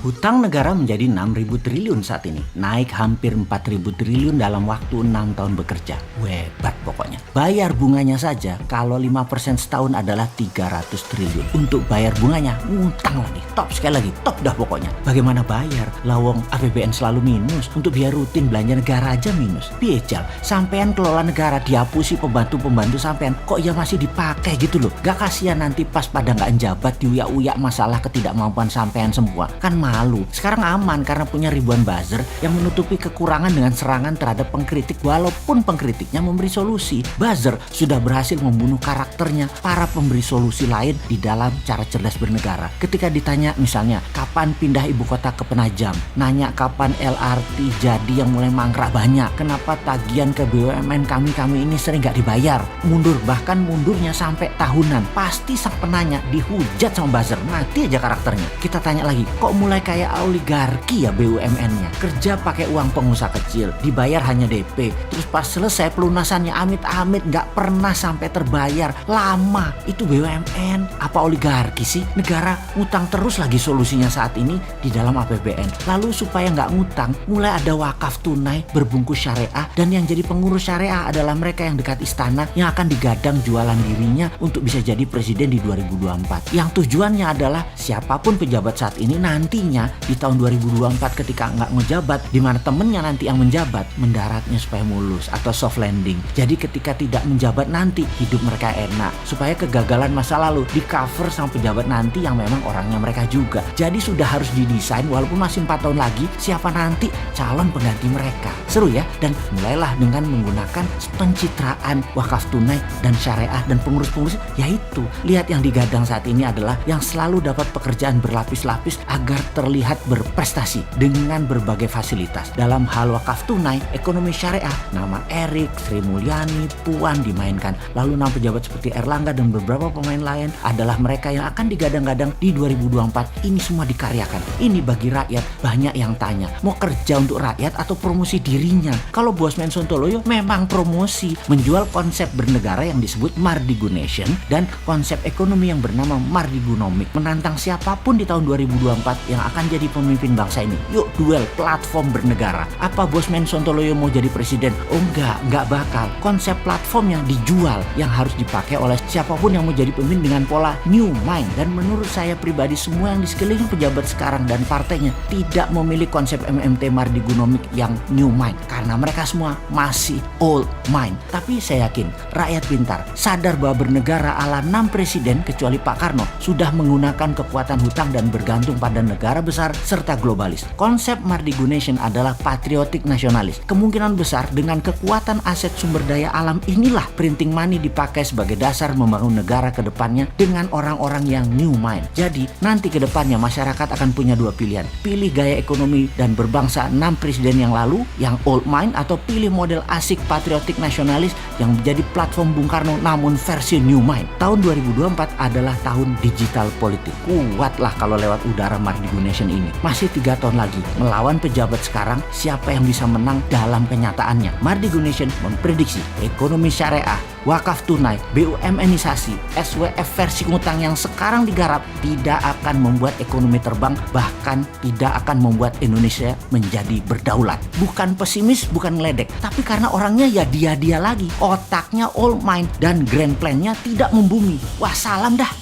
Hutang negara menjadi 6.000 triliun saat ini, naik hampir 4.000 triliun dalam waktu 6 tahun bekerja. Hebat pokoknya. Bayar bunganya saja kalau 5% setahun adalah 300 triliun. Untuk bayar bunganya, ngutang lagi. Top sekali lagi, top dah pokoknya. Bagaimana bayar? Lawang APBN selalu minus, untuk biaya rutin belanja negara aja minus. Piejal, sampean kelola negara dihapusi pembantu-pembantu sampean, kok ya masih dipakai gitu loh. Gak kasihan nanti pas pada nggak njabat diuyak-uyak masalah ketidakmampuan sampean semua. Kan malu. Sekarang aman karena punya ribuan buzzer yang menutupi kekurangan dengan serangan terhadap pengkritik walaupun pengkritiknya memberi solusi. Buzzer sudah berhasil membunuh karakternya para pemberi solusi lain di dalam cara cerdas bernegara. Ketika ditanya misalnya kapan pindah ibu kota ke Penajam, nanya kapan LRT jadi yang mulai mangkrak banyak, kenapa tagihan ke BUMN kami ini sering gak dibayar, mundur, bahkan mundurnya sampai tahunan. Pasti sang penanya dihujat sama buzzer, mati aja karakternya. Kita tanya lagi, kok mulai kayak oligarki ya BUMN-nya, kerja pakai uang pengusaha kecil, dibayar hanya DP, terus pas selesai pelunasannya amit-amit gak pernah sampai terbayar, lama. Itu BUMN apa oligarki sih? Negara ngutang terus lagi solusinya saat ini di dalam APBN. Lalu supaya gak ngutang, mulai ada wakaf tunai berbungkus syariah, dan yang jadi pengurus syariah adalah mereka yang dekat istana yang akan digadang jualan dirinya untuk bisa jadi presiden di 2024. Yang tujuannya adalah siapapun pejabat saat ini nantinya di tahun 2024 ketika nggak ngejabat, di mana temennya nanti yang menjabat, mendaratnya supaya mulus atau soft landing. Jadi ketika tidak menjabat nanti hidup mereka enak, supaya kegagalan masa lalu di cover sama pejabat nanti yang memang orangnya mereka juga. Jadi sudah harus didesain walaupun masih 4 tahun lagi siapa nanti calon pengganti mereka. Seru ya. Dan mulailah dengan menggunakan pencitraan wakaf tunai dan syariah dan pengurus-pengurus, yaitu lihat yang digadang saat ini adalah yang selalu dapat pekerjaan berlapis-lapis agar terlihat berprestasi dengan berbagai fasilitas. Dalam hal wakaf tunai, ekonomi syariah, nama Erik, Sri Mulyani, Puan dimainkan. Lalu nama pejabat seperti Erlangga dan beberapa pemain lain adalah mereka yang akan digadang-gadang di 2024. Ini semua dikaryakan. Ini bagi rakyat. Banyak yang tanya, mau kerja untuk rakyat atau promosi dirinya? Kalau Bosman Sontoloyo memang promosi, menjual konsep bernegara yang disebut Mardigunation dan konsep ekonomi yang bernama Mardigunomic, menantang siapapun di tahun 2024 yang akan jadi pemimpin bangsa ini. Yuk duel platform bernegara. Apa Bosman Sontoloyo mau jadi presiden? Oh enggak bakal. Konsep platform yang dijual yang harus dipakai oleh siapapun yang mau jadi pemimpin dengan pola new mind. Dan menurut saya pribadi, semua yang di sekeliling pejabat sekarang dan partainya tidak memilih konsep MMT Mardigunomic yang new mind, karena mereka semua masih old mind. Tapi saya yakin rakyat pintar sadar bahwa bernegara ala 6 presiden kecuali Pak Karno sudah menggunakan kekuatan hutang dan bergantung pada negara besar serta globalis. Konsep Mardigunation adalah patriotik nasionalis. Kemungkinan besar dengan kekuatan aset sumber daya alam inilah printing money dipakai sebagai dasar membangun negara ke depannya dengan orang-orang yang new mind. Jadi nanti ke depannya masyarakat akan punya dua pilihan. Pilih gaya ekonomi dan berbangsa 6 presiden yang lalu yang old mind, atau pilih model asik patriotik nasionalis yang menjadi platform Bung Karno namun versi new mind. Tahun 2024 adalah tahun digital politik. Kuatlah kalau lewat udara Mardigunation ini. Masih 3 tahun lagi melawan pejabat sekarang, siapa yang bisa menang dalam kenyataannya. Mardigunation memprediksi ekonomi syariah, wakaf tunai, BUMNisasi, SWF versi ngutang yang sekarang digarap tidak akan membuat ekonomi terbang, bahkan tidak akan membuat Indonesia menjadi berdaulat. Bukan pesimis, bukan ngeledek, tapi karena orangnya ya dia lagi, otaknya all mind dan grand plan-nya tidak membumi. Wah, salam dah.